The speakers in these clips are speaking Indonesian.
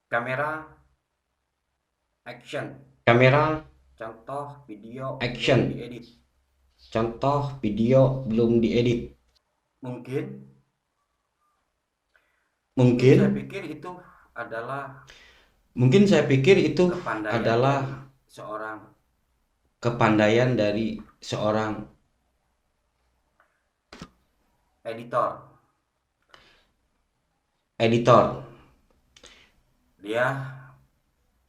Kamera action. Kamera Contoh video belum action. diedit. Contoh video belum diedit. Mungkin mungkin Mungkin saya pikir itu adalah mungkin saya pikir itu kepandaian adalah dari seorang kepandaian dari seorang editor. editor. Dia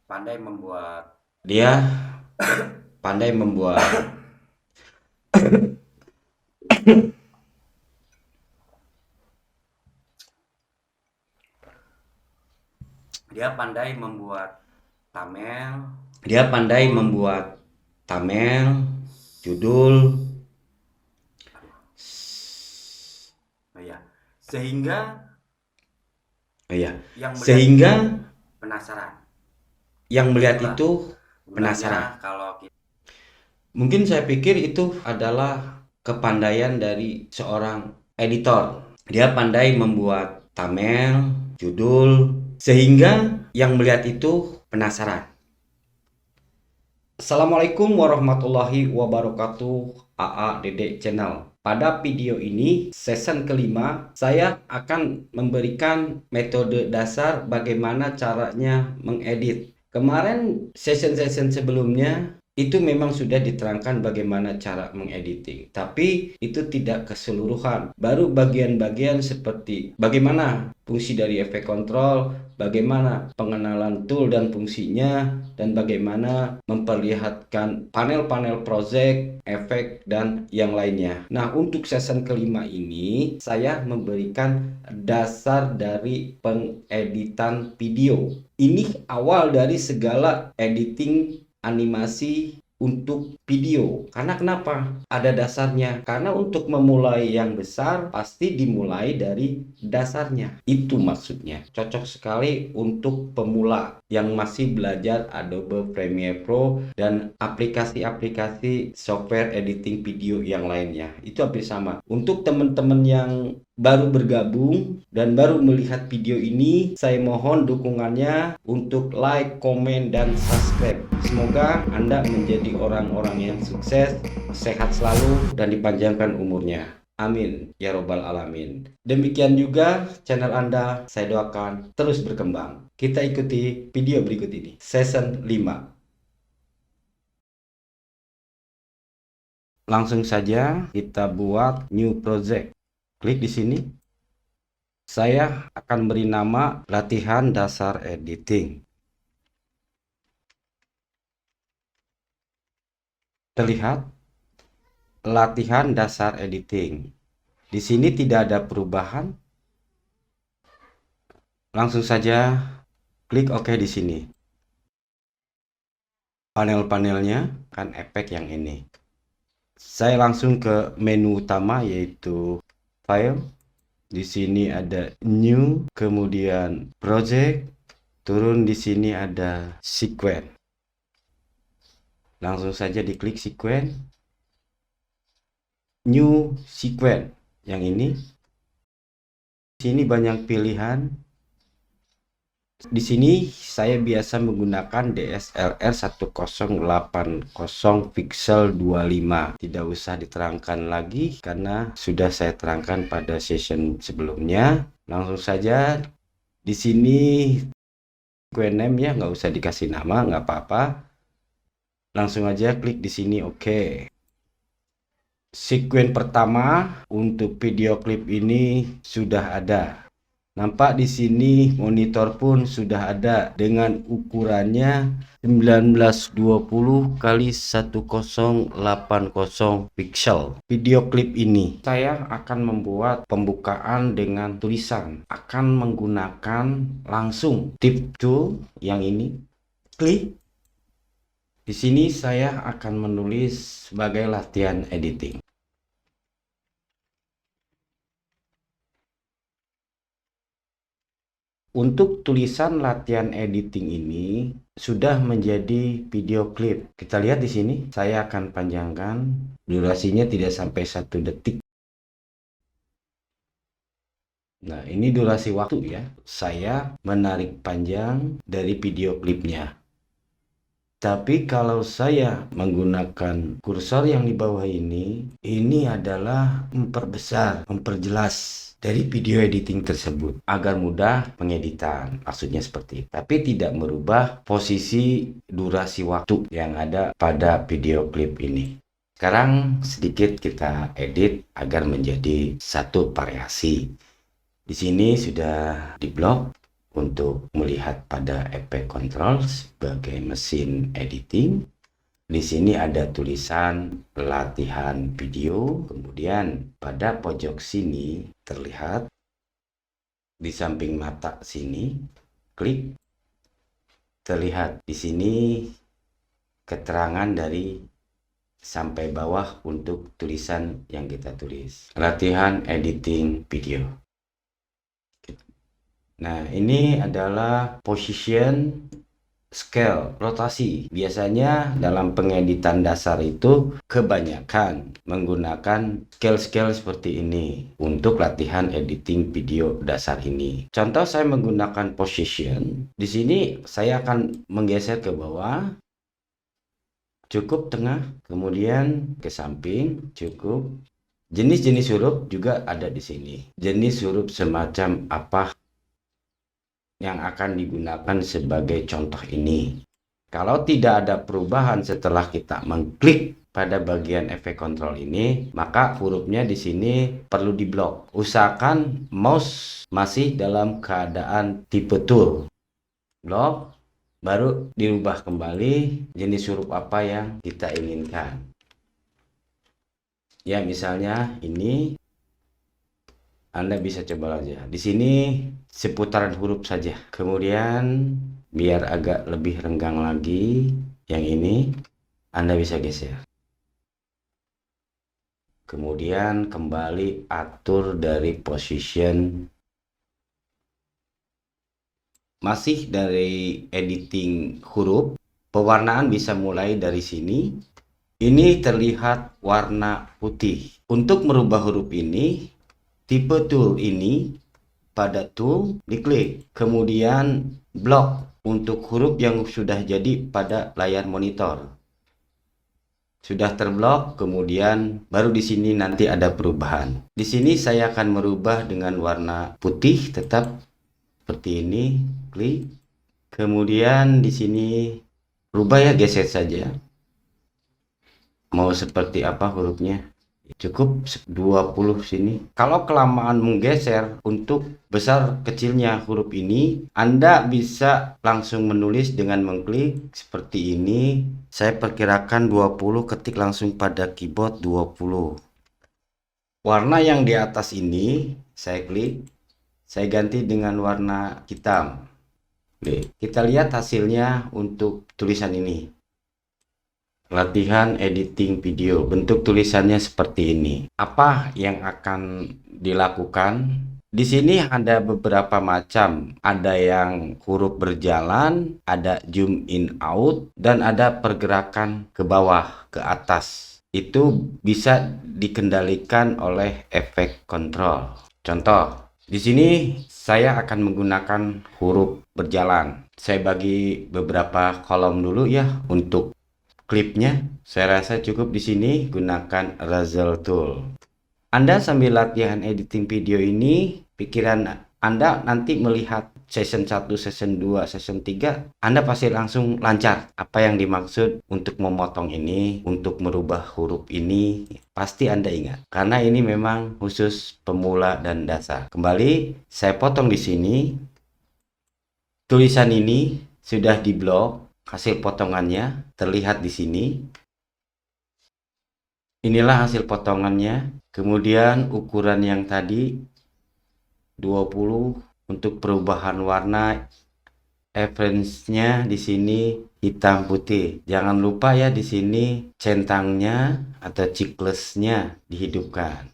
pandai membuat Dia pandai membuat dia pandai membuat thumbnail. dia pandai Judul. membuat thumbnail, judul. Oh ya, sehingga Oh iya, yang melihat sehingga itu penasaran. yang melihat Itulah itu gunanya penasaran. kalau kita. Mungkin saya pikir itu adalah kepandaian dari seorang editor. Dia pandai membuat thumbnail, judul, sehingga yang melihat itu penasaran. Assalamualaikum warahmatullahi wabarakatuh. AA Dede Channel. Pada video ini, season kelima, saya akan memberikan metode dasar bagaimana caranya mengedit. Kemarin session-session sebelumnya itu memang sudah diterangkan bagaimana cara mengediting, tapi itu tidak keseluruhan. Baru bagian-bagian seperti bagaimana fungsi dari efek kontrol, bagaimana pengenalan tool dan fungsinya, dan bagaimana memperlihatkan panel-panel project, efek, dan yang lainnya. Nah, untuk season kelima ini, saya memberikan dasar dari pengeditan video. Ini awal dari segala editing animasi untuk video. Karena kenapa? Ada dasarnya. Karena untuk memulai yang besar pasti dimulai dari dasarnya. Itu maksudnya. Cocok sekali untuk pemula yang masih belajar Adobe Premiere Pro dan aplikasi-aplikasi software editing video yang lainnya. Itu hampir sama. Untuk teman-teman yang baru bergabung dan baru melihat video ini, saya mohon dukungannya untuk like, komen, dan subscribe. Semoga Anda menjadi orang-orang yang sukses, sehat selalu, dan dipanjangkan umurnya. Amin ya robbal alamin. Demikian juga channel Anda, saya doakan terus berkembang. Kita ikuti video berikut ini, season 5. Langsung saja kita buat new project. Klik di sini. Saya akan beri nama latihan dasar editing. Terlihat latihan dasar editing. Di sini tidak ada perubahan. Langsung saja klik OK di sini. Panel-panelnya kan efek yang ini. Saya langsung ke menu utama yaitu file. Di sini ada new, kemudian project, turun di sini ada sequence. Langsung saja diklik sequence. New sequence yang ini. Di sini banyak pilihan. Di sini saya biasa menggunakan DSLR 1080 pixel 25. Tidak usah diterangkan lagi karena sudah saya terangkan pada session sebelumnya. Langsung saja di sini sequence name ya, nggak usah dikasih nama, nggak apa-apa. Langsung aja klik di sini OK. Sequence pertama untuk video klip ini sudah ada. Nampak di sini monitor pun sudah ada dengan ukurannya 1920 kali 1080 pixel. Video klip ini saya akan membuat pembukaan dengan tulisan. Akan menggunakan langsung tip tool yang ini. Klik. Di sini saya akan menulis sebagai latihan editing. Untuk tulisan latihan editing ini sudah menjadi video klip. Kita lihat di sini, saya akan panjangkan durasinya tidak sampai 1 detik. Nah, ini durasi waktu ya. Saya menarik panjang dari video klipnya. Tapi kalau saya menggunakan kursor yang di bawah ini adalah memperbesar, memperjelas dari video editing tersebut agar mudah pengeditan. Maksudnya seperti itu. Tapi tidak merubah posisi durasi waktu yang ada pada video klip ini. Sekarang sedikit kita edit agar menjadi satu variasi. Di sini sudah diblok untuk melihat pada efek control sebagai mesin editing. Di sini ada tulisan latihan video, kemudian pada pojok sini terlihat di samping mata sini, klik, terlihat di sini keterangan dari sampai bawah untuk tulisan yang kita tulis. Latihan editing video. Nah, ini adalah position, scale, rotasi. Biasanya dalam pengeditan dasar itu kebanyakan menggunakan scale-scale seperti ini untuk latihan editing video dasar ini. Contoh saya menggunakan position. Di sini saya akan menggeser ke bawah, cukup tengah, kemudian ke samping, cukup. Jenis-jenis huruf juga ada di sini. Jenis huruf semacam apa yang akan digunakan sebagai contoh ini. Kalau tidak ada perubahan setelah kita mengklik pada bagian efek kontrol ini, maka hurufnya di sini perlu diblok. Usahakan mouse masih dalam keadaan tipe tool. Blok, baru dirubah kembali jenis huruf apa yang kita inginkan. Ya, misalnya ini. Anda bisa coba aja. Di sini seputaran huruf saja. Kemudian biar agak lebih renggang lagi, yang ini Anda bisa geser. Kemudian kembali atur dari position. Masih dari editing huruf, pewarnaan bisa mulai dari sini. Ini terlihat warna putih. Untuk merubah huruf ini, tipe tool ini pada tool diklik, kemudian blok untuk huruf yang sudah jadi pada layar monitor. Sudah terblok, kemudian baru di sini nanti ada perubahan. Di sini saya akan merubah dengan warna putih tetap seperti ini, klik. Kemudian di sini rubah ya, geser saja. Mau seperti apa hurufnya? Cukup 20 sini. Kalau kelamaan menggeser untuk besar kecilnya huruf ini, Anda bisa langsung menulis dengan mengklik seperti ini. Saya perkirakan 20, ketik langsung pada keyboard 20. Warna yang di atas ini saya klik, saya ganti dengan warna hitam. Kita lihat hasilnya untuk tulisan ini. Latihan editing video, bentuk tulisannya seperti ini. Apa yang akan dilakukan? Di sini ada beberapa macam. Ada yang huruf berjalan, ada zoom in out, dan ada pergerakan ke bawah, ke atas. Itu bisa dikendalikan oleh efek kontrol. Contoh, di sini saya akan menggunakan huruf berjalan. Saya bagi beberapa kolom dulu ya untuk klipnya. Saya rasa cukup di sini, gunakan Razor Tool. Anda sambil latihan editing video ini, pikiran Anda nanti melihat season 1, season 2, season 3, Anda pasti langsung lancar. Apa yang dimaksud untuk memotong ini, untuk merubah huruf ini, pasti Anda ingat. Karena ini memang khusus pemula dan dasar. Kembali, saya potong di sini. Tulisan ini sudah diblok. Hasil potongannya terlihat di sini. Inilah hasil potongannya. Kemudian ukuran yang tadi 20 untuk perubahan warna. Referensinya di sini hitam putih. Jangan lupa ya di sini centangnya atau chicklessnya dihidupkan.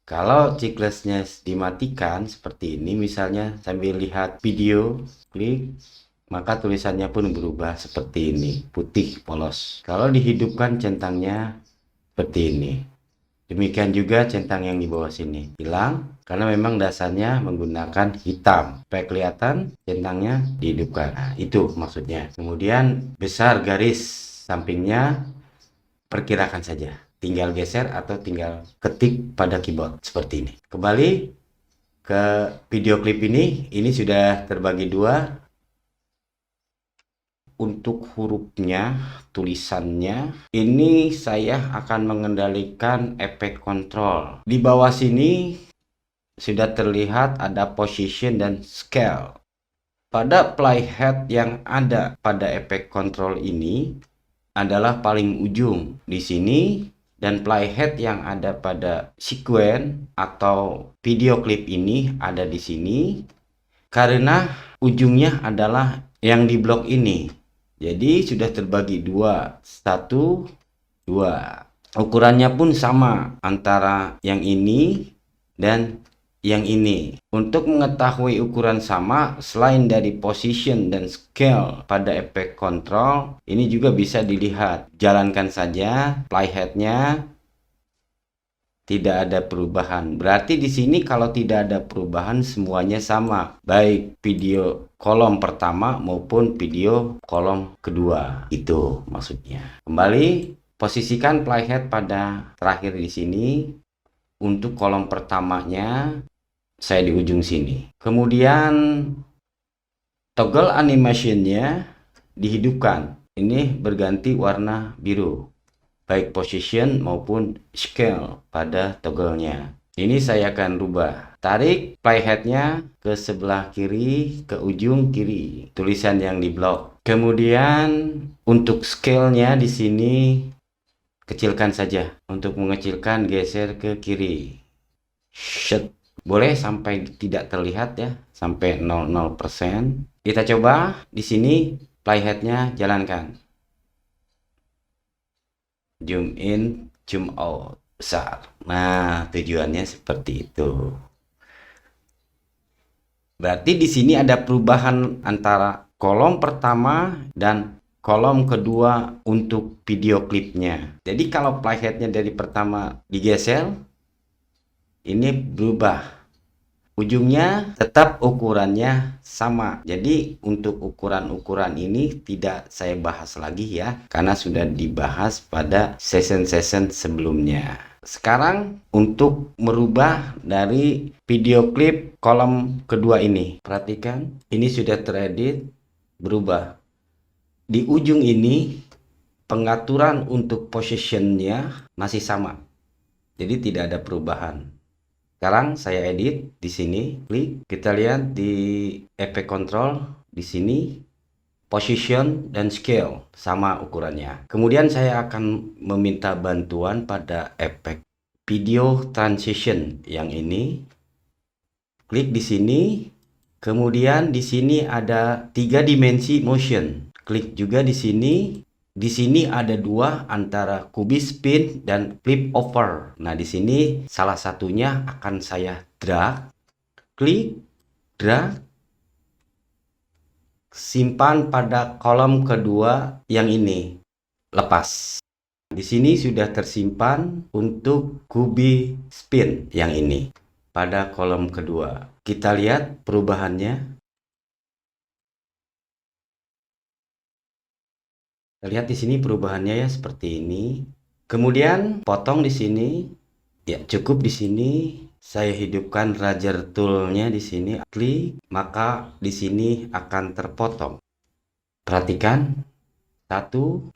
Kalau chicklessnya dimatikan seperti ini, misalnya sambil lihat video, klik, maka tulisannya pun berubah seperti ini, putih polos. Kalau dihidupkan centangnya seperti ini. Demikian juga centang yang di bawah sini hilang karena memang dasarnya menggunakan hitam. Supaya kelihatan centangnya dihidupkan. Nah, itu maksudnya. Kemudian besar garis sampingnya perkirakan saja. Tinggal geser atau tinggal ketik pada keyboard seperti ini. Kembali ke video klip ini sudah terbagi dua. Untuk hurufnya, tulisannya, ini saya akan mengendalikan efek kontrol. Di bawah sini sudah terlihat ada position dan scale. Pada playhead yang ada pada efek kontrol ini adalah paling ujung di sini, dan playhead yang ada pada sequence atau video klip ini ada di sini karena ujungnya adalah yang di blok ini. Jadi sudah terbagi dua, 1, 2. Ukurannya pun sama antara yang ini dan yang ini. Untuk mengetahui ukuran sama, selain dari position dan scale pada efek kontrol, ini juga bisa dilihat. Jalankan saja playheadnya, tidak ada perubahan. Berarti di sini kalau tidak ada perubahan semuanya sama, baik video kolom pertama maupun video kolom kedua. Itu maksudnya. Kembali posisikan playhead pada terakhir di sini. Untuk kolom pertamanya saya di ujung sini. Kemudian toggle animationnya dihidupkan. Ini berganti warna biru, baik position maupun scale pada toggle-nya. Ini saya akan rubah. Tarik playhead-nya ke sebelah kiri, ke ujung kiri, tulisan yang di blok. Kemudian untuk scale-nya di sini kecilkan saja. Untuk mengecilkan, geser ke kiri. Shit. Boleh sampai tidak terlihat ya, sampai 00%. Kita coba di sini playhead-nya jalankan. Zoom in, zoom out, besar. Nah, tujuannya seperti itu. Berarti di sini ada perubahan antara kolom pertama dan kolom kedua untuk video klipnya. Jadi kalau playheadnya dari pertama digeser, ini berubah. Ujungnya tetap ukurannya sama. Jadi untuk ukuran-ukuran ini tidak saya bahas lagi ya, karena sudah dibahas pada session-session sebelumnya. Sekarang untuk merubah dari video klip kolom kedua ini. Perhatikan, ini sudah teredit, berubah. Di ujung ini pengaturan untuk positionnya masih sama. Jadi tidak ada perubahan. Sekarang saya edit di sini, klik, kita lihat di efek control di sini position dan scale sama ukurannya. Kemudian saya akan meminta bantuan pada efek video transition yang ini. Klik di sini, kemudian di sini ada 3 dimensi motion. Klik juga di sini. Di sini ada dua antara kubis spin dan flip over. Nah, di sini salah satunya akan saya drag, klik, drag, simpan pada kolom kedua yang ini, lepas. Di sini sudah tersimpan untuk kubi spin yang ini pada kolom kedua. Kita lihat perubahannya. Lihat di sini perubahannya ya seperti ini. Kemudian potong di sini. Ya, cukup di sini. Saya hidupkan Razor tool-nya di sini. Klik, maka di sini akan terpotong. Perhatikan. 1, 2,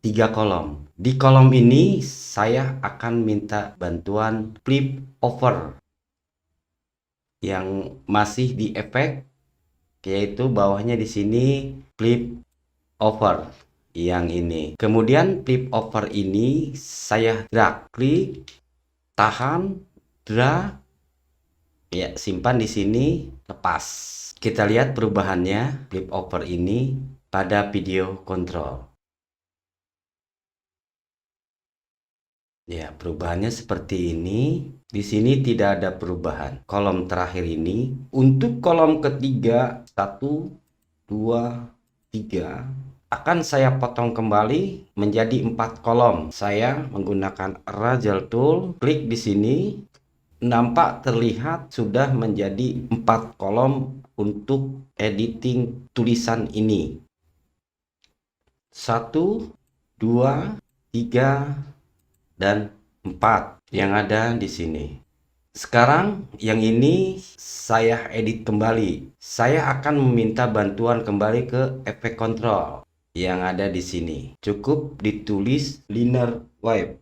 3 kolom. Di kolom ini saya akan minta bantuan flip over yang masih di efek, yaitu bawahnya di sini flip over yang ini. Kemudian flip over ini saya drag, klik, tahan, drag, ya, simpan di sini, lepas. Kita lihat perubahannya flip over ini pada video control. Ya, perubahannya seperti ini. Di sini tidak ada perubahan. Kolom terakhir ini untuk kolom ketiga 1, 2, 3 akan saya potong kembali menjadi 4 kolom. Saya menggunakan Eraser Tool, klik di sini. Nampak terlihat sudah menjadi 4 kolom untuk editing tulisan ini. 1, 2, 3, dan 4 yang ada di sini. Sekarang yang ini saya edit kembali. Saya akan meminta bantuan kembali ke efek control yang ada di sini. Cukup ditulis linear wave.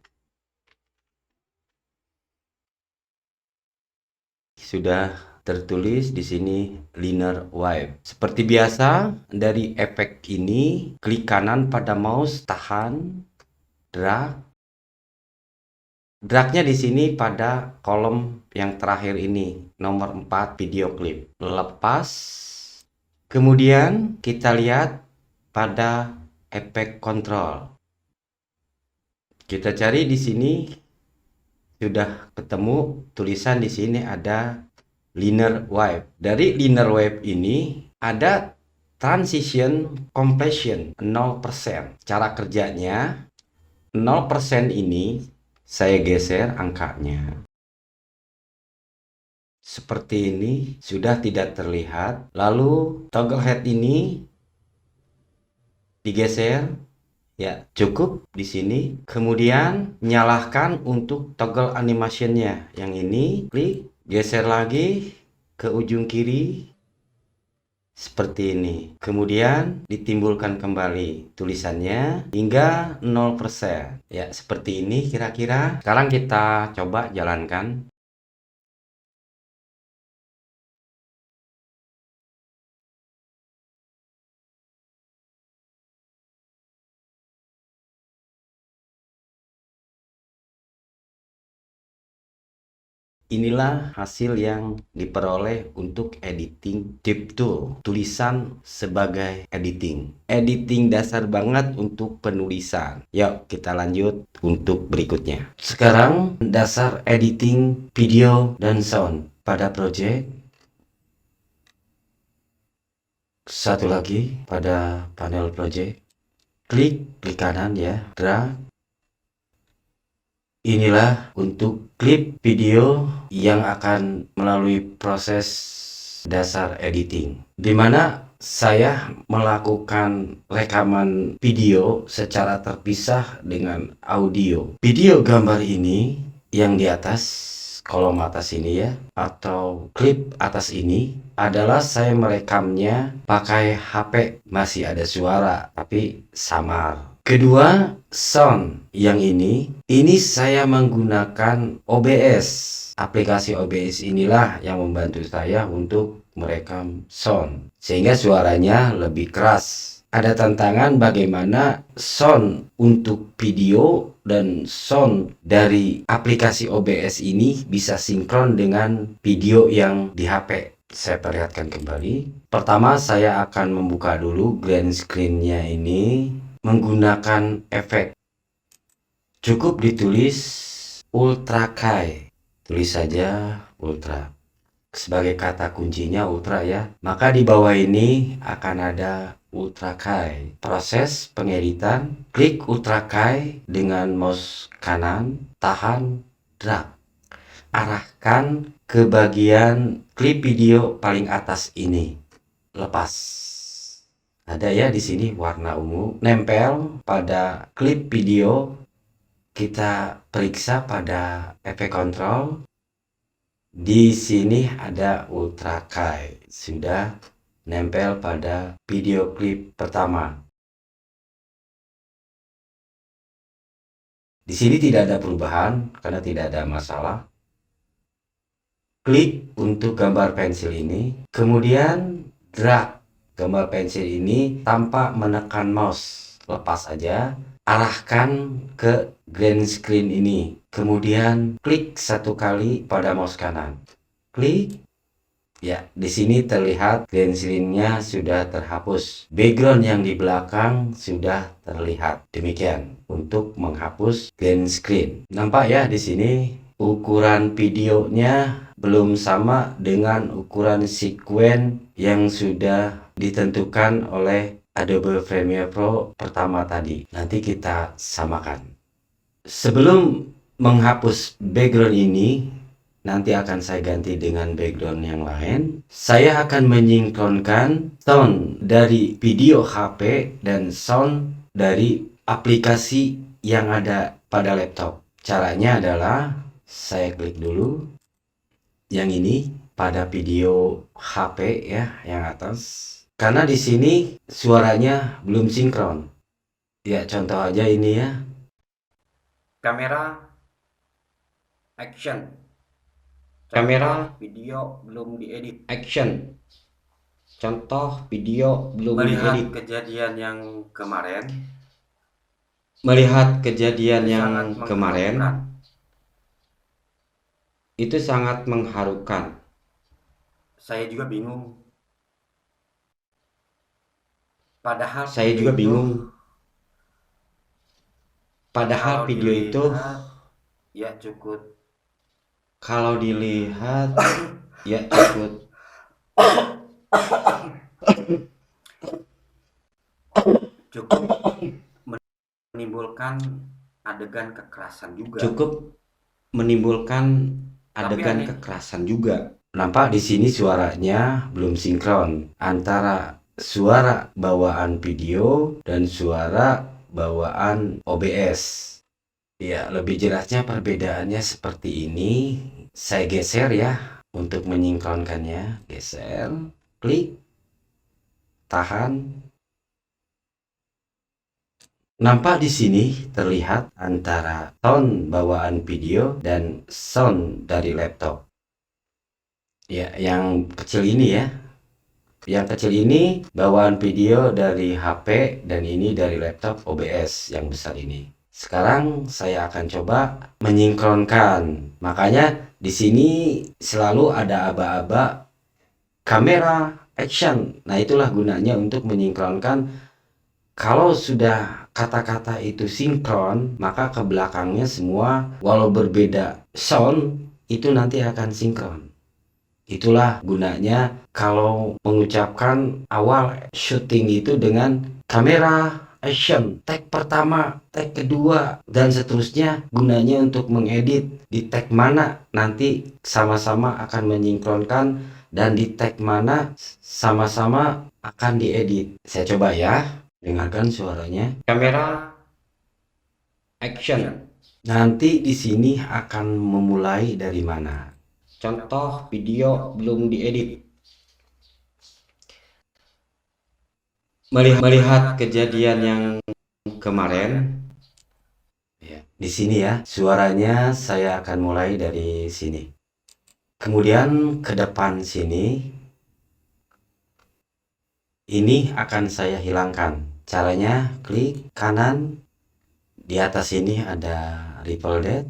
Sudah tertulis di sini linear wave. Seperti biasa, dari efek ini klik kanan pada mouse, tahan, drag. Dragnya di sini pada kolom yang terakhir ini, nomor 4 video klip. Lepas. Kemudian kita lihat pada efek control. Kita cari di sini. Sudah ketemu tulisan di sini ada linear wave. Dari linear wave ini ada transition completion 0%. Cara kerjanya 0% ini saya geser angkanya. Seperti ini sudah tidak terlihat. Lalu toggle head ini digeser. Ya, cukup di sini. Kemudian nyalakan untuk toggle animationnya. Yang ini klik, geser lagi ke ujung kiri seperti ini. Kemudian ditimbulkan kembali tulisannya hingga 0%. Ya, seperti ini kira-kira. Sekarang kita coba jalankan. Inilah hasil yang diperoleh untuk editing Type Tool, tulisan sebagai editing. Editing dasar banget untuk penulisan. Yuk kita lanjut untuk berikutnya. Sekarang dasar editing video dan sound pada project. Satu lagi pada panel project. Klik kanan ya, drag. Inilah untuk klip video yang akan melalui proses dasar editing, di mana saya melakukan rekaman video secara terpisah dengan audio. Video gambar ini yang di atas, kolom atas ini ya, atau klip atas ini adalah saya merekamnya pakai HP, masih ada suara tapi samar. Kedua, sound yang ini saya menggunakan OBS. Aplikasi OBS inilah yang membantu saya untuk merekam sound sehingga suaranya lebih keras. Ada tantangan bagaimana sound untuk video dan sound dari aplikasi OBS ini bisa sinkron dengan video yang di HP. Saya perlihatkan kembali. Pertama, saya akan membuka dulu green screen-nya ini menggunakan efek. Cukup ditulis Ultra Kai. Tulis saja Ultra. Sebagai kata kuncinya Ultra ya. Maka di bawah ini akan ada Ultra Kai. Proses pengeditan, klik Ultra Kai dengan mouse kanan, tahan, drag. Arahkan ke bagian klip video paling atas ini. Lepas. Ada ya di sini warna ungu, nempel pada klip video. Kita periksa pada efek control. Di sini ada Ultra Kai, sudah nempel pada video klip pertama. Di sini tidak ada perubahan karena tidak ada masalah. Klik untuk gambar pensil ini, kemudian drag gambar pensil ini tanpa menekan mouse. Lepas aja, arahkan ke green screen ini. Kemudian klik satu kali pada mouse kanan. Klik. Ya, di sini terlihat green screen-nya sudah terhapus. Background yang di belakang sudah terlihat. Demikian untuk menghapus green screen. Nampak ya di sini ukuran videonya belum sama dengan ukuran sekuen yang sudah ditentukan oleh Adobe Premiere Pro pertama tadi. Nanti kita samakan. Sebelum menghapus background ini, nanti akan saya ganti dengan background yang lain. Saya akan menyinkronkan sound dari video HP dan sound dari aplikasi yang ada pada laptop. Caranya adalah saya klik dulu yang ini pada video HP ya, yang atas. Karena di sini suaranya belum sinkron. Ya, contoh aja ini ya. Kamera action. Kamera Contoh, video belum diedit. action. Contoh video belum Melihat diedit. kejadian yang kemarin Melihat kejadian yang sangat kemarin mengharukan. itu sangat mengharukan. Saya juga bingung. Padahal Saya video juga itu bingung. Padahal kalau video itu dilihat, ya cukup kalau dilihat ya cukup menimbulkan adegan kekerasan juga. cukup menimbulkan adegan aneh. kekerasan juga. Nampak di sini suaranya belum sinkron antara suara bawaan video dan suara bawaan OBS. Ya, lebih jelasnya perbedaannya seperti ini. Saya geser ya untuk menyinkronkannya. Geser, klik, tahan. Nampak di sini terlihat antara sound bawaan video dan sound dari laptop. Ya, yang kecil ini ya. Yang kecil ini bawaan video dari HP dan ini dari laptop OBS yang besar ini. Sekarang saya akan coba menyinkronkan. Makanya di sini selalu ada aba-aba kamera action. Nah, itulah gunanya untuk menyinkronkan. Kalau sudah kata-kata itu sinkron, maka ke belakangnya semua walau berbeda sound itu nanti akan sinkron. Itulah gunanya kalau mengucapkan awal syuting itu dengan kamera action, tag pertama, tag kedua, dan seterusnya. Gunanya untuk mengedit di tag mana nanti sama-sama akan menyinkronkan dan di tag mana sama-sama akan diedit. Saya coba ya, dengarkan suaranya. Kamera action. Nanti di sini akan memulai dari mana? Contoh video belum diedit. Melihat kejadian yang kemarin. Ya, di sini ya, suaranya saya akan mulai dari sini. Kemudian ke depan sini. Ini akan saya hilangkan. Caranya klik kanan. Di atas ini ada ripple depth.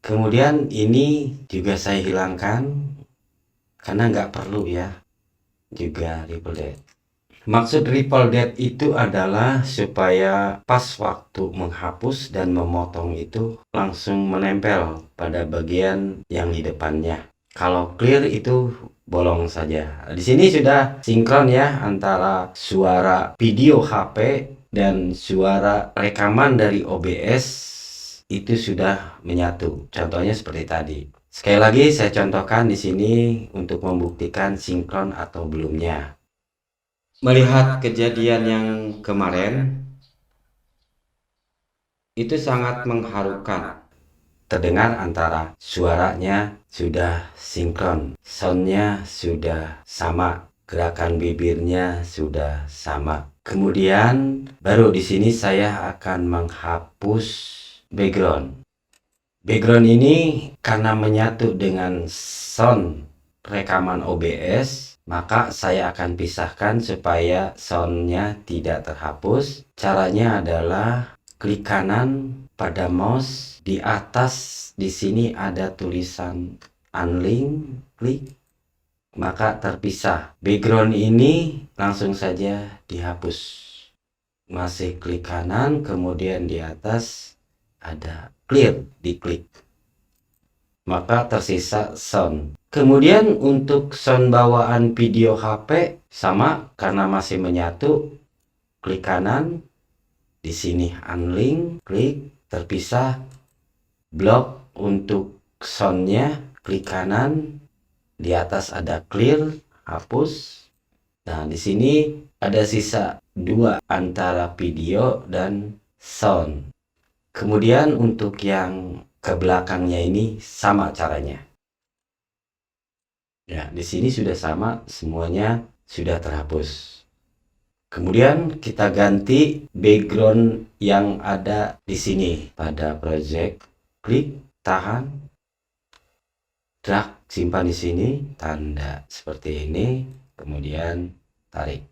Kemudian ini juga saya hilangkan karena nggak perlu ya, juga ripple depth. Maksud ripple depth itu adalah supaya pas waktu menghapus dan memotong itu langsung menempel pada bagian yang di depannya. Kalau clear itu bolong saja. Di sini sudah sinkron ya antara suara video HP dan suara rekaman dari OBS. Itu sudah menyatu. Contohnya seperti tadi. Sekali lagi saya contohkan di sini untuk membuktikan sinkron atau belumnya. Melihat kejadian yang kemarin itu sangat mengharukan. Terdengar antara suaranya sudah sinkron, soundnya sudah sama, gerakan bibirnya sudah sama. Kemudian baru di sini saya akan menghapus background. Background ini karena menyatu dengan sound rekaman OBS, maka saya akan pisahkan supaya soundnya tidak terhapus. Caranya adalah klik kanan pada mouse, di atas di sini ada tulisan unlink, klik, maka terpisah. Background ini langsung saja dihapus. Masih klik kanan, kemudian di atas ada clear, diklik. maka tersisa sound. Kemudian untuk sound bawaan video HP sama, karena masih menyatu, klik kanan, di sini unlink, klik terpisah, blok untuk soundnya, klik kanan, di atas ada clear, hapus. Nah, di sini ada sisa 2 antara video dan sound. Kemudian untuk yang ke belakangnya ini sama caranya. Ya, di sini sudah sama, semuanya sudah terhapus. Kemudian kita ganti background yang ada di sini. Pada project, klik, tahan, drag, simpan di sini, tanda seperti ini, kemudian tarik.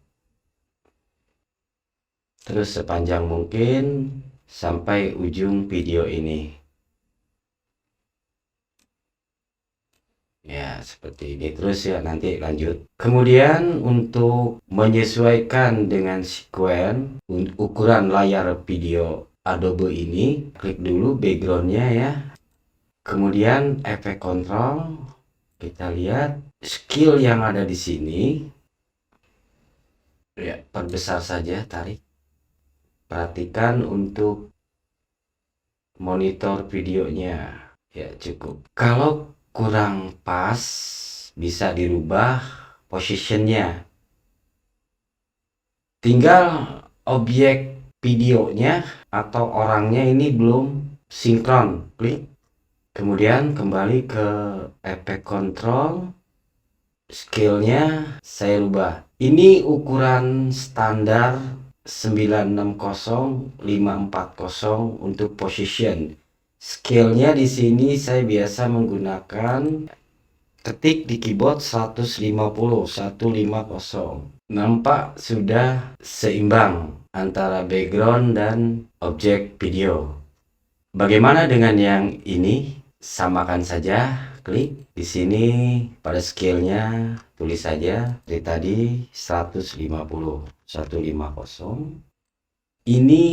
Terus sepanjang mungkin sampai ujung video ini. Ya, seperti ini terus ya, nanti lanjut. Kemudian untuk menyesuaikan dengan sekuen ukuran layar video Adobe ini, klik dulu backgroundnya ya. Kemudian efek kontrol, kita lihat skill yang ada di sini. Ya, perbesar saja, tarik. Perhatikan untuk monitor videonya. Ya, cukup. Kalau kurang pas, bisa dirubah positionnya. Tinggal objek videonya atau orangnya ini belum sinkron, klik. Kemudian kembali ke efek kontrol, scale-nya saya rubah. Ini ukuran standar 960/540 untuk position. Scale-nya di sini saya biasa menggunakan, ketik di keyboard 150. Nampak sudah seimbang antara background dan objek video. Bagaimana dengan yang ini? Samakan saja, klik di sini pada scale-nya, tulis saja dari tadi 150. Ini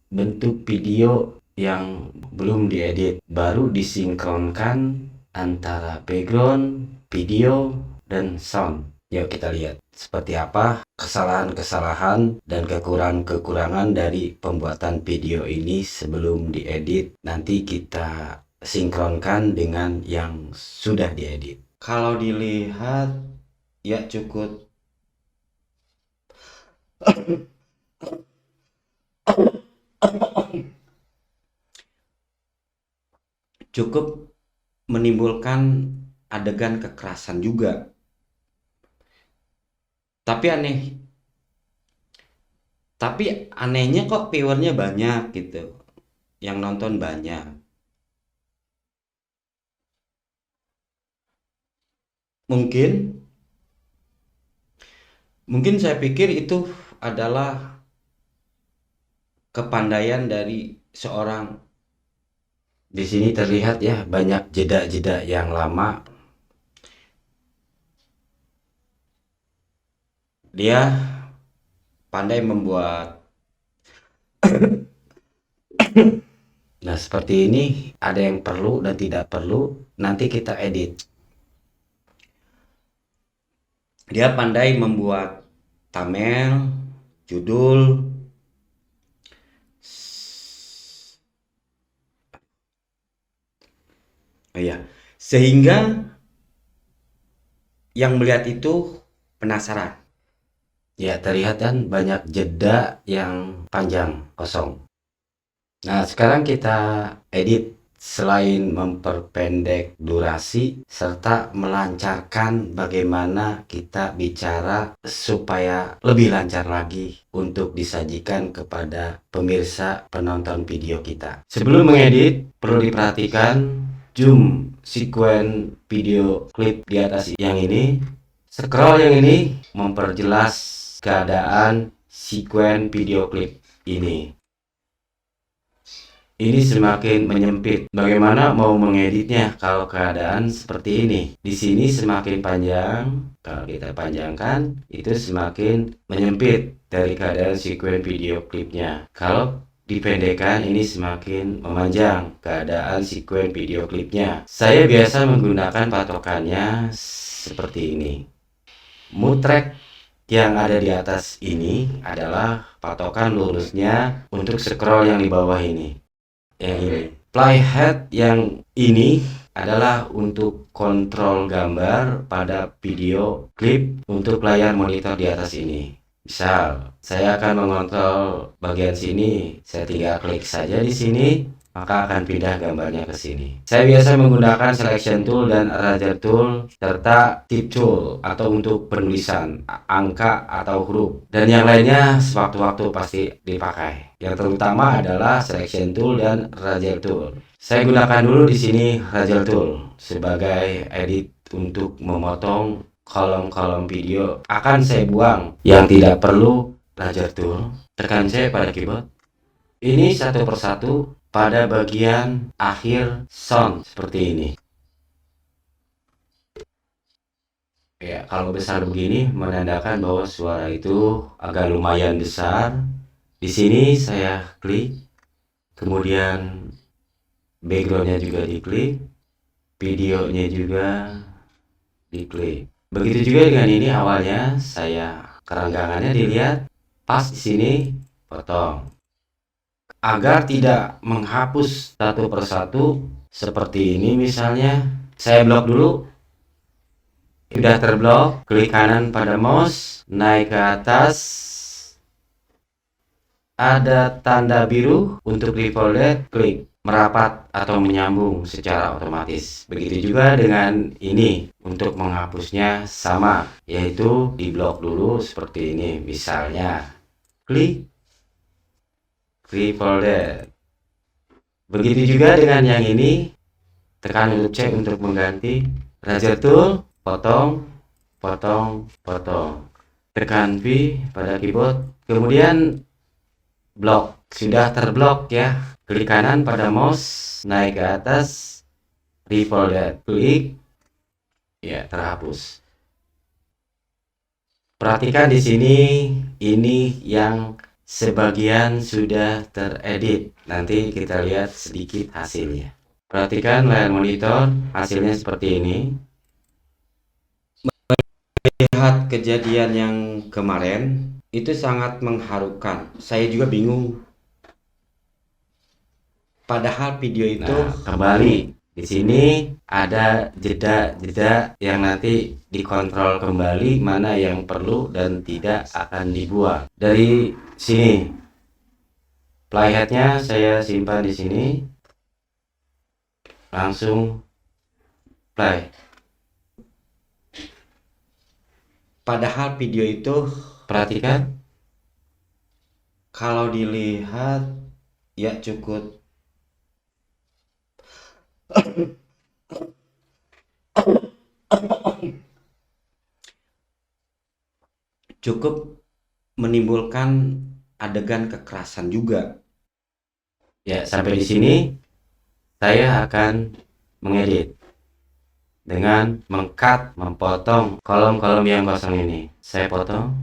bentuk video yang belum diedit, baru disinkronkan antara background, video, dan sound. Yuk kita lihat seperti apa kesalahan-kesalahan dan kekurangan-kekurangan dari pembuatan video ini sebelum diedit. Nanti kita sinkronkan dengan yang sudah diedit. Kalau dilihat ya cukup cukup menimbulkan adegan kekerasan juga. Tapi anehnya kok viewernya banyak gitu, yang nonton banyak. Mungkin saya pikir itu adalah kepandaian dari seorang. Di sini terlihat ya banyak jeda-jeda yang lama. Dia pandai membuat. Nah, seperti ini ada yang perlu dan tidak perlu, nanti kita edit. Dia pandai membuat thumbnail, judul, sehingga yang melihat itu penasaran. Ya, terlihat kan banyak jeda yang panjang, kosong. Nah, sekarang kita edit. Selain memperpendek durasi serta melancarkan bagaimana kita bicara supaya lebih lancar lagi untuk disajikan kepada pemirsa penonton video kita. Sebelum mengedit, perlu diperhatikan zoom sekuen video klip di atas yang ini. Scroll yang ini memperjelas keadaan sekuen video klip ini. Ini semakin menyempit. Bagaimana mau mengeditnya kalau keadaan seperti ini? Di sini semakin panjang, kalau kita panjangkan, itu semakin menyempit dari keadaan sekuen video klipnya. Kalau dipendekkan, ini semakin memanjang keadaan sekuen video klipnya. Saya biasa menggunakan patokannya seperti ini. Mutrek yang ada di atas ini adalah patokan lurusnya untuk scroll yang di bawah ini. Yang ini. Playhead yang ini adalah untuk kontrol gambar pada video klip untuk layar monitor di atas ini. Misal, saya akan mengontrol bagian sini, saya tinggal klik saja di sini, maka akan pindah gambarnya ke sini. Saya biasa menggunakan selection tool dan eraser tool serta tip tool atau untuk penulisan angka atau huruf, dan yang lainnya sewaktu-waktu pasti dipakai. Yang terutama adalah selection tool dan eraser tool. Saya gunakan dulu di sini eraser tool sebagai edit untuk memotong kolom-kolom video. Akan saya buang yang tidak perlu. Eraser tool, tekan C pada keyboard. Ini satu persatu pada bagian akhir sound seperti ini. Ya, kalau besar begini menandakan bahwa suara itu agak lumayan besar. Di sini saya klik, kemudian backgroundnya juga diklik, videonya juga diklik. Begitu juga dengan ini, awalnya saya keranggangannya dilihat, pas di sini potong. Agar tidak menghapus satu persatu seperti ini misalnya, saya blok dulu. Sudah terblok, klik kanan pada mouse, naik ke atas, ada tanda biru untuk refolded, klik merapat atau menyambung secara otomatis. Begitu juga dengan ini, untuk menghapusnya sama, yaitu di blok dulu seperti ini. Misalnya, klik refolded. Begitu juga dengan yang ini, tekan huruf C untuk mengganti. Eraser tool, potong, potong, potong. Tekan V pada keyboard, kemudian blok. Sudah terblok ya. Klik kanan pada mouse, naik ke atas, refolded, klik, ya terhapus. Perhatikan di sini, ini yang sebagian sudah teredit. Nanti kita lihat sedikit hasilnya. Perhatikan layar monitor, hasilnya seperti ini. Lihat kejadian yang kemarin itu sangat mengharukan. Saya juga bingung. Padahal video itu Kembali di sini ada jeda-jeda yang nanti dikontrol kembali mana yang perlu dan tidak akan dibuang. Dari sini playheadnya saya simpan di sini, langsung play. padahal video itu Perhatikan, kalau dilihat ya cukup menimbulkan adegan kekerasan juga. ya sampai di sini saya akan mengedit dengan mengcut, memotong kolom-kolom yang kosong ini. Saya potong.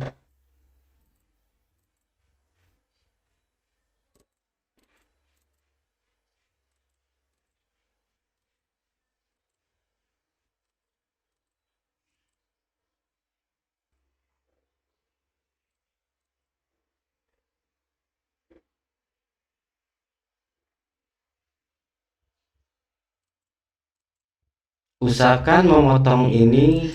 Usahakan memotong ini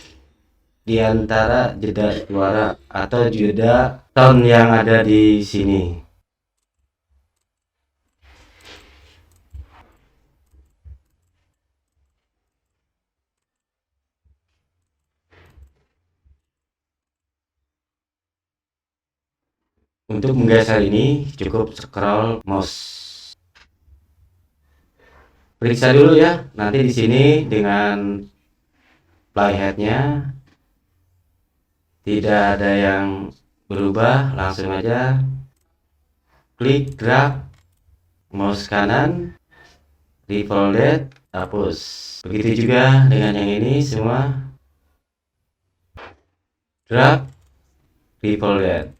di antara jeda suara atau jeda tone yang ada di sini. Untuk menggeser ini cukup scroll mouse. Periksa dulu ya, nanti di sini dengan playheadnya tidak ada yang berubah, langsung aja klik drag, mouse kanan, refolded, hapus. Begitu juga dengan yang ini semua, drag, refolded.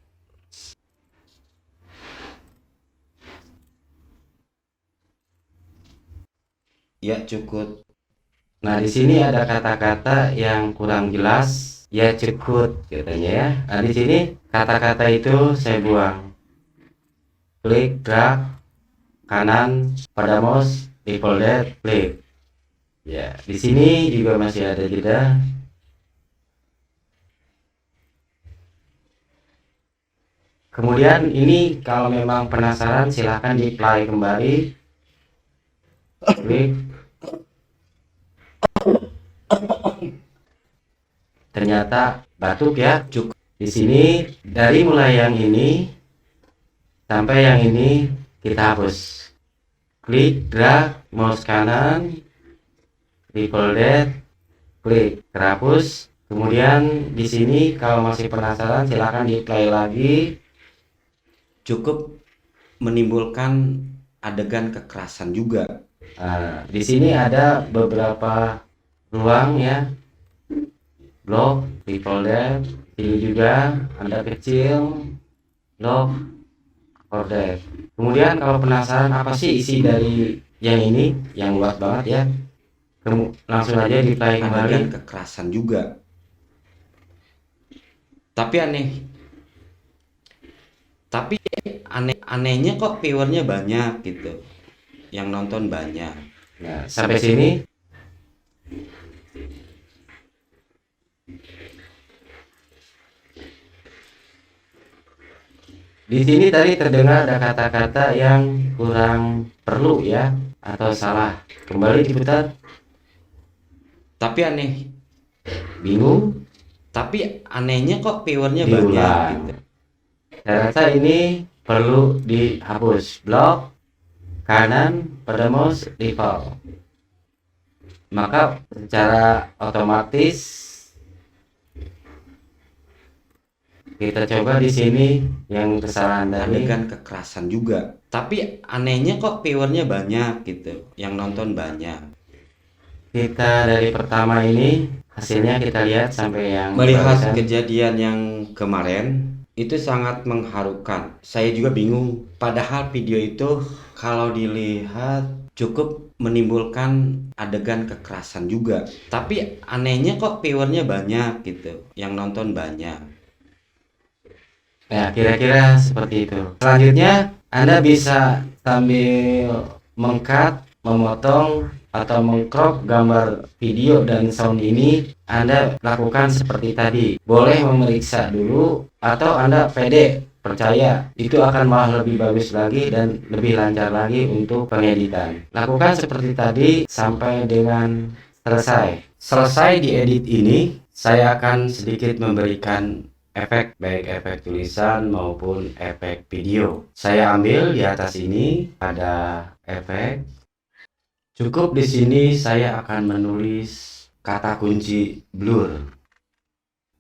Ya cukup. Nah, di sini ada kata-kata yang kurang jelas, ya cekut katanya ya. Nah, di sini kata-kata itu saya buang. Klik, drag, kanan pada mouse, default delete, klik. Ya, di sini juga masih ada jeda. Kemudian ini kalau memang penasaran silahkan di play kembali, klik. Ternyata batuk ya. Cukup. Di sini dari mulai yang ini sampai yang ini kita hapus. Klik, drag, mouse kanan, default delete, klik, terhapus. Kemudian di sini kalau masih penasaran silahkan di play lagi. Cukup menimbulkan adegan kekerasan juga. Nah, di sini ada beberapa ruang ya. Blok, default delete, ini juga ada kecil, lock, order. Kemudian kalau penasaran apa sih isi dari yang ini, yang luas banget ya, langsung aja di play kembali. Adegan kekerasan juga. Tapi anehnya kok viewernya banyak gitu, yang nonton banyak. Nah, sampai sini di sini tadi terdengar ada kata-kata yang kurang perlu ya, atau salah. Kembali diputar. Tapi Bingung? Tapi anehnya kok viewernya Diulang. banyak gitu. Saya rasa ini perlu dihapus. Blok kanan pada mouse default. Maka secara otomatis kita coba di sini yang kesalahan tadi. Adegan kekerasan juga. Tapi anehnya kok viewernya banyak gitu, yang nonton banyak. Kita dari pertama ini hasilnya kita lihat sampai yang Melihat barusan. kejadian yang kemarin itu sangat mengharukan. Saya juga bingung. Padahal video itu kalau dilihat cukup menimbulkan adegan kekerasan juga. Tapi anehnya kok viewernya banyak gitu, yang nonton banyak. Ya, kira-kira seperti itu. Selanjutnya, Anda bisa sambil meng-cut, memotong, atau meng-crop gambar video dan sound ini. Anda lakukan seperti tadi. Boleh memeriksa dulu, atau Anda pede, percaya, itu akan malah lebih bagus lagi dan lebih lancar lagi untuk pengeditan. Lakukan seperti tadi sampai dengan selesai. Selesai diedit ini, saya akan sedikit memberikan efek, baik efek tulisan maupun efek video. Saya ambil di atas ini ada efek. Cukup di sini saya akan menulis kata kunci blur.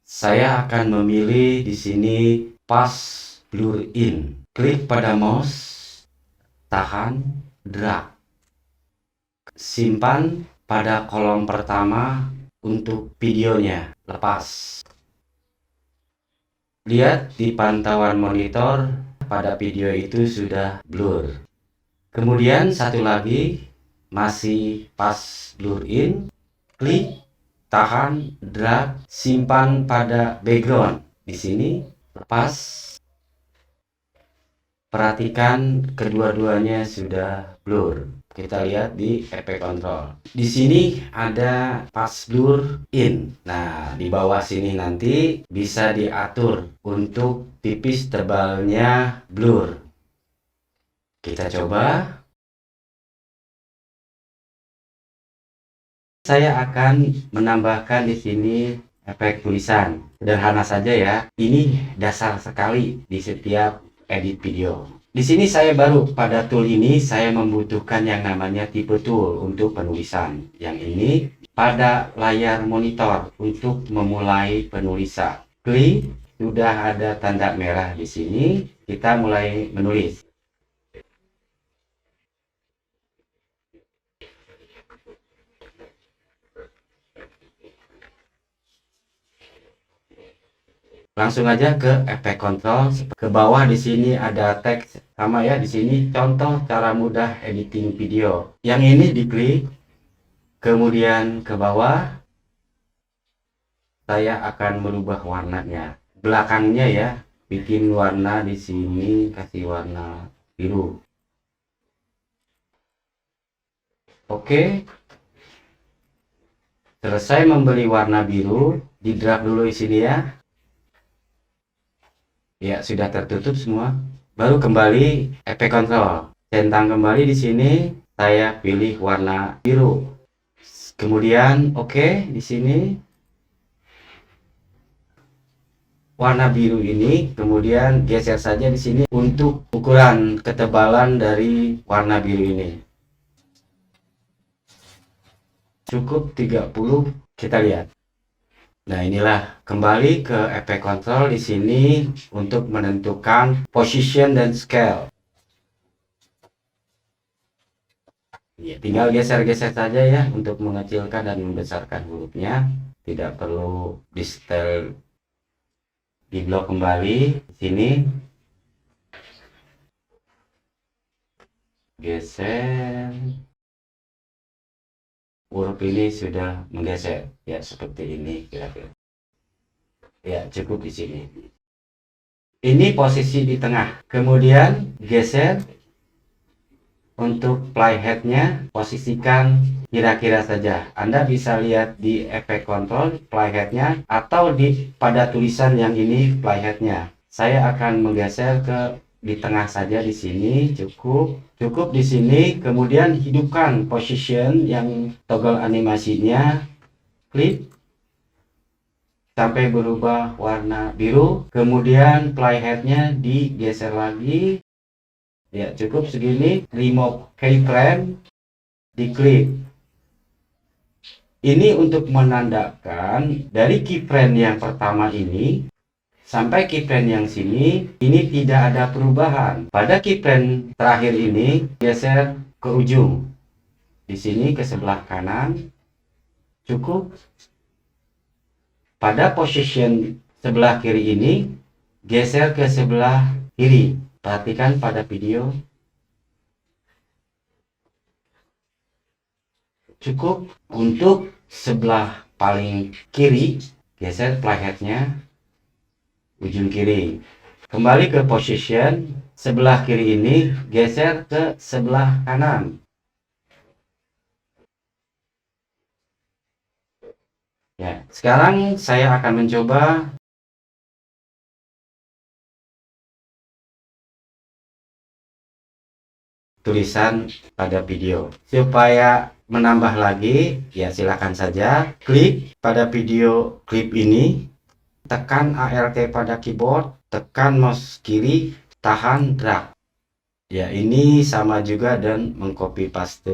Saya akan memilih di sini pas blur in. Klik pada mouse, tahan, drag. Simpan pada kolom pertama untuk videonya. Lepas. Lihat di pantauan monitor, pada video itu sudah blur. Kemudian satu lagi, masih pas blur in, klik, tahan, drag, simpan pada background. Di sini, lepas. Perhatikan kedua-duanya sudah blur. Kita lihat di efek control. Di sini ada pas blur in. Nah, di bawah sini nanti bisa diatur untuk tipis tebalnya blur. Kita coba. Saya akan menambahkan di sini efek tulisan. Sederhana saja ya. Ini dasar sekali di setiap edit video. Di sini saya baru pada tool ini saya membutuhkan yang namanya tipe tool untuk penulisan. Yang ini pada layar monitor untuk memulai penulisan. Klik, sudah ada tanda merah di sini. Kita mulai menulis. Langsung aja ke efek control. Ke bawah di sini ada teks sama ya, di sini contoh cara mudah editing video. Yang ini diklik, Kemudian ke bawah, saya akan merubah warnanya. Belakangnya ya, bikin warna di sini, kasih warna biru. Oke. Selesai membeli warna biru, di drag dulu di sini ya. Ya, sudah tertutup semua. Baru kembali efek kontrol. Centang kembali di sini, saya pilih warna biru. Kemudian oke, di sini warna biru ini kemudian geser saja di sini untuk ukuran ketebalan dari warna biru ini. Cukup 30, kita lihat. Nah, inilah kembali ke efek kontrol di sini untuk menentukan position dan scale. Ya, tinggal geser-geser saja ya untuk mengecilkan dan membesarkan hurufnya. Tidak perlu di setel di blok kembali di sini. Geser. Huruf ini sudah menggeser ya seperti ini kira-kira. Ya, cukup di sini. Ini posisi di tengah. Kemudian geser. Untuk playheadnya posisikan kira-kira saja. Anda bisa lihat di efek kontrol playheadnya atau pada tulisan yang ini playheadnya. Saya akan menggeser ke di tengah saja di sini, cukup di sini. Kemudian hidupkan position yang toggle animasinya, klik sampai berubah warna biru. Kemudian playheadnya digeser lagi. Ya, cukup segini. Remove keyframe, diklik. Ini untuk menandakan dari keyframe yang pertama ini sampai keyframe yang sini, ini tidak ada perubahan. Pada keyframe terakhir ini, geser ke ujung. Di sini ke sebelah kanan. Cukup. Pada position sebelah kiri ini, geser ke sebelah kiri. Perhatikan pada video. Cukup. Untuk sebelah paling kiri, geser playheadnya ujung kiri. Kembali ke position sebelah kiri ini, geser ke sebelah kanan. Ya, sekarang saya akan mencoba tulisan pada video. Supaya menambah lagi, ya silakan saja klik pada video klip ini, tekan ALT pada keyboard, tekan mouse kiri, tahan drag. Ya, ini sama juga dan mengcopy paste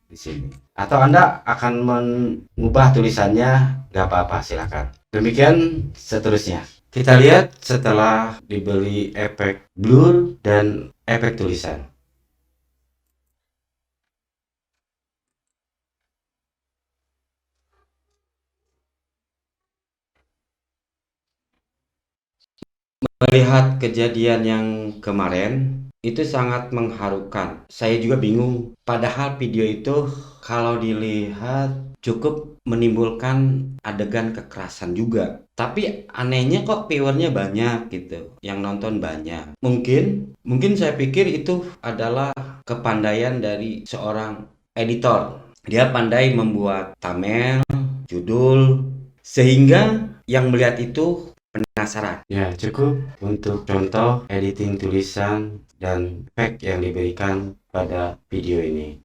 di sini. Atau Anda akan mengubah tulisannya, nggak apa-apa, silakan. Demikian seterusnya. Kita lihat setelah diberi efek blur dan efek tulisan. Melihat kejadian yang kemarin itu sangat mengharukan. Saya juga bingung. Padahal video itu kalau dilihat cukup menimbulkan adegan kekerasan juga. Tapi anehnya kok viewernya banyak gitu, yang nonton banyak. Mungkin saya pikir itu adalah kepandaian dari seorang editor. Dia pandai membuat thumbnail, judul, sehingga yang melihat itu penasaran. Ya, cukup untuk contoh editing tulisan dan efek yang diberikan pada video ini.